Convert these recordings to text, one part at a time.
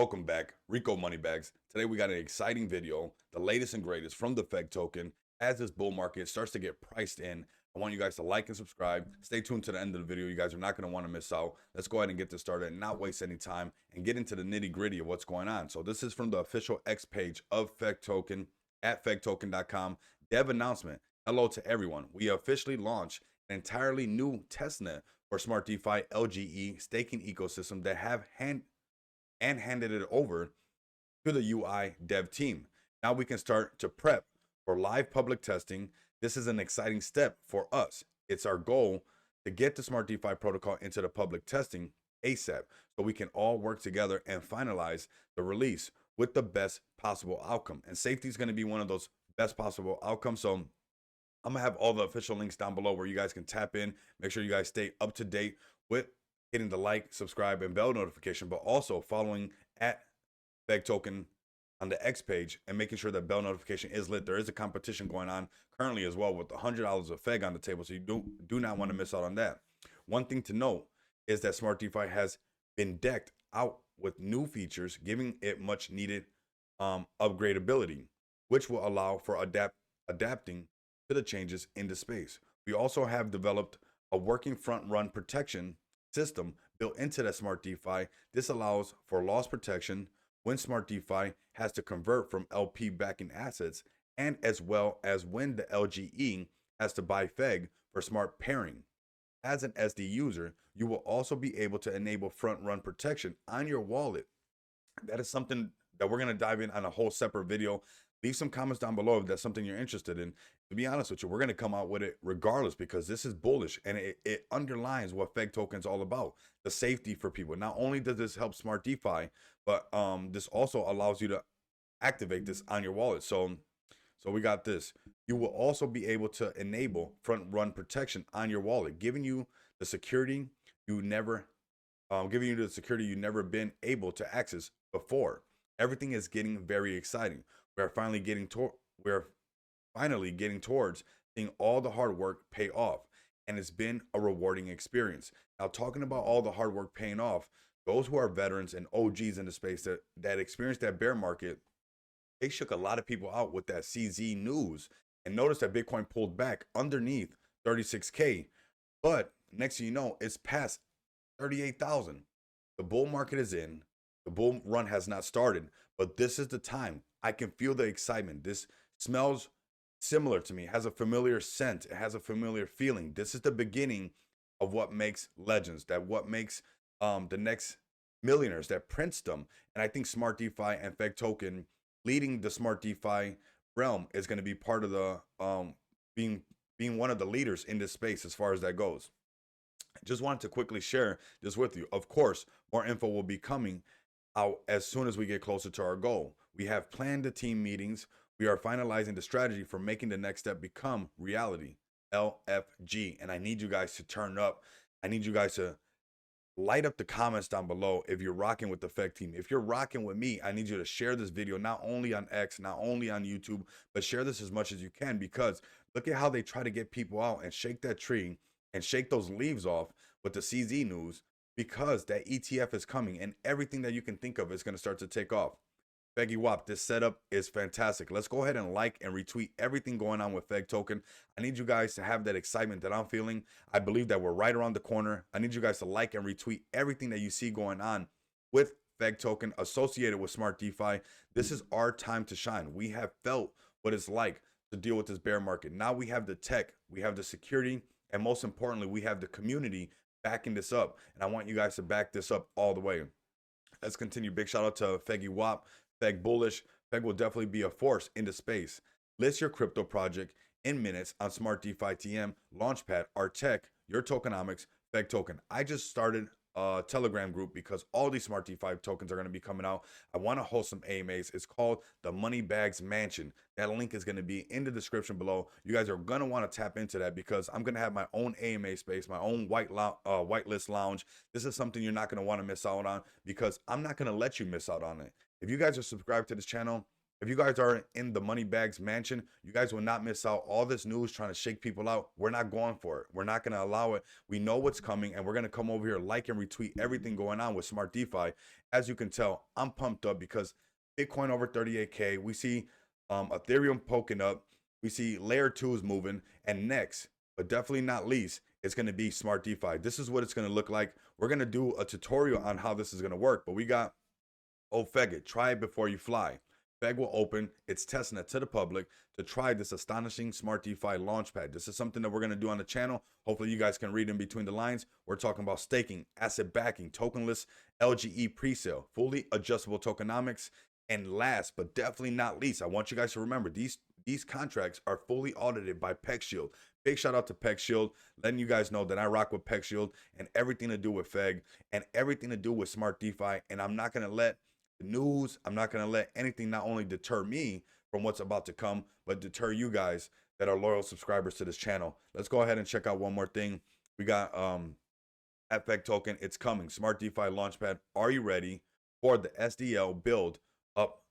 Welcome back, Rico Moneybags. Today we got an exciting video, the latest and greatest from the FEG token. As this bull market starts to get priced in, I want you guys to like and subscribe. Stay tuned to the end of the video. You guys are not going to want to miss out. Let's go ahead and get this started and not waste any time and get into the nitty gritty of what's going on. So this is from the official X page of FEG token at fegtoken.com. Dev announcement. Hello to everyone. We officially launched an entirely new testnet for SmartDefi LGE staking ecosystem that have handed it over to the UI dev team. Now we can start to prep for live public testing. This is an exciting step for us. It's our goal to get the SmartDefi protocol into the public testing ASAP so we can all work together and finalize the release with the best possible outcome. And safety is going to be one of those best possible outcomes. So I'm going to have all the official links down below where you guys can tap in. Make sure you guys stay up to date with hitting the like, subscribe, and bell notification, but also following at FEG token on the X page and making sure that bell notification is lit. There is a competition going on currently as well with $100 of FEG on the table, so you do not want to miss out on that. One thing to note is that SmartDefi has been decked out with new features, giving it much needed upgradability, which will allow for adapting to the changes in the space. We also have developed a working front run protection system built into that SmartDefi. This allows for loss protection when SmartDefi has to convert from LP backing assets, and as well as when the LGE has to buy FEG for smart pairing. As an SD user, you will also be able to enable front run protection on your wallet. That is something that we're going to dive in on a whole separate video. Leave some comments down below if that's something you're interested in. To be honest with you, we're going to come out with it regardless because this is bullish and it underlines what FEG token is all about. The safety for people. Not only does this help SmartDefi, but this also allows you to activate this on your wallet. So we got this. You will also be able to enable front run protection on your wallet, giving you the security you've never been able to access before. Everything is getting very exciting. We're finally getting towards seeing all the hard work pay off, and it's been a rewarding experience. Now, talking about all the hard work paying off, those who are veterans and OGs in the space that experienced that bear market, they shook a lot of people out with that CZ news. And notice that Bitcoin pulled back underneath 36K, but next thing you know, it's past 38,000. The bull market is in. The bull run has not started, but this is the time. I can feel the excitement. This smells similar to me. It has a familiar scent. It has a familiar feeling. This is the beginning of what makes legends, that what makes the next millionaires, that prints them. And I think SmartDefi and FEG token leading the SmartDefi realm is going to be part of the being one of the leaders in this space as far as that goes. I just wanted to quickly share this with you. Of course, more info will be coming out as soon as we get closer to our goal. We have planned the team meetings. We are finalizing the strategy for making the next step become reality, LFG. And I need you guys to turn up. I need you guys to light up the comments down below if you're rocking with the FEG team. If you're rocking with me, I need you to share this video, not only on X, not only on YouTube, but share this as much as you can, because look at how they try to get people out and shake that tree and shake those leaves off with the CZ news, because that ETF is coming and everything that you can think of is going to start to take off. Feggy Wap, this setup is fantastic. Let's go ahead and like and retweet everything going on with FEG token. I need you guys to have that excitement that I'm feeling. I believe that we're right around the corner. I need you guys to like and retweet everything that you see going on with FEG token associated with SmartDefi. This is our time to shine. We have felt what it's like to deal with this bear market. Now we have the tech, we have the security, and most importantly, we have the community backing this up. And I want you guys to back this up all the way. Let's continue. Big shout out to Feggy Wap. FEG bullish. FEG will definitely be a force in the space. List your crypto project in minutes on SmartDefi TM, Launchpad, our tech, your tokenomics, FEG token. I just started a Telegram group because all these SmartDefi tokens are going to be coming out. I want to host some AMAs. It's called the Moneybags Mansion. That link is going to be in the description below. You guys are going to want to tap into that because I'm going to have my own AMA space, my own whitelist lounge. This is something you're not going to want to miss out on because I'm not going to let you miss out on it. If you guys are subscribed to this channel, If you guys are in the Money Bags Mansion, you guys will not miss out. All this news trying to shake people out, we're not going for it. We're not going to allow it. We know what's coming, and we're going to come over here, like and retweet everything going on with Smart DeFi. As you can tell, I'm pumped up because Bitcoin over 38K. We see Ethereum poking up. We see layer 2 is moving. And next, but definitely not least, it's going to be Smart DeFi. This is what it's going to look like. We're going to do a tutorial on how this is going to work, but we got Feg, try it before you fly. Feg will open its testnet to the public to try this astonishing Smart DeFi Launchpad. This is something that we're going to do on the channel. Hopefully you guys can read in between the lines. We're talking about staking, asset backing, tokenless LGE presale, fully adjustable tokenomics. And last but definitely not least, I want you guys to remember these contracts are fully audited by PeckShield. Big shout out to PeckShield, letting you guys know that I rock with PeckShield and everything to do with Feg and everything to do with Smart DeFi. And I'm not going to let the news, I'm not going to let anything not only deter me from what's about to come, but deter you guys that are loyal subscribers to this channel. Let's go ahead and check out one more thing. We got FX token. It's coming. Smart DeFi Launchpad. Are you ready for the SDL build up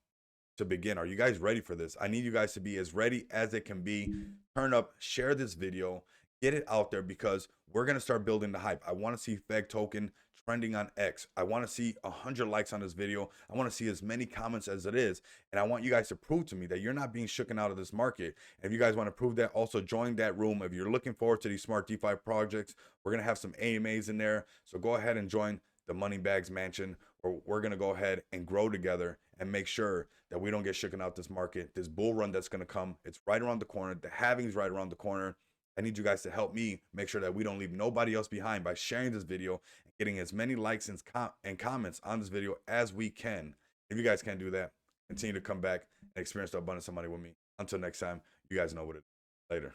to begin? Are you guys ready for this? I need you guys to be as ready as it can be. Turn up, share this video, get it out there because we're going to start building the hype. I want to see FEG token trending on X. I want to see 100 likes on this video. I want to see as many comments as it is. And I want you guys to prove to me that you're not being shooken out of this market. And if you guys want to prove that, also join that room. If you're looking forward to these Smart DeFi projects, we're going to have some AMAs in there. So go ahead and join the Money Bags Mansion, where we're going to go ahead and grow together and make sure that we don't get shooken out this market. This bull run that's going to come, it's right around the corner. The halving's right around the corner. I need you guys to help me make sure that we don't leave nobody else behind by sharing this video and getting as many likes and comments on this video as we can. If you guys can't do that, continue to come back and experience the abundance of money with me. Until next time, you guys know what it is. Later.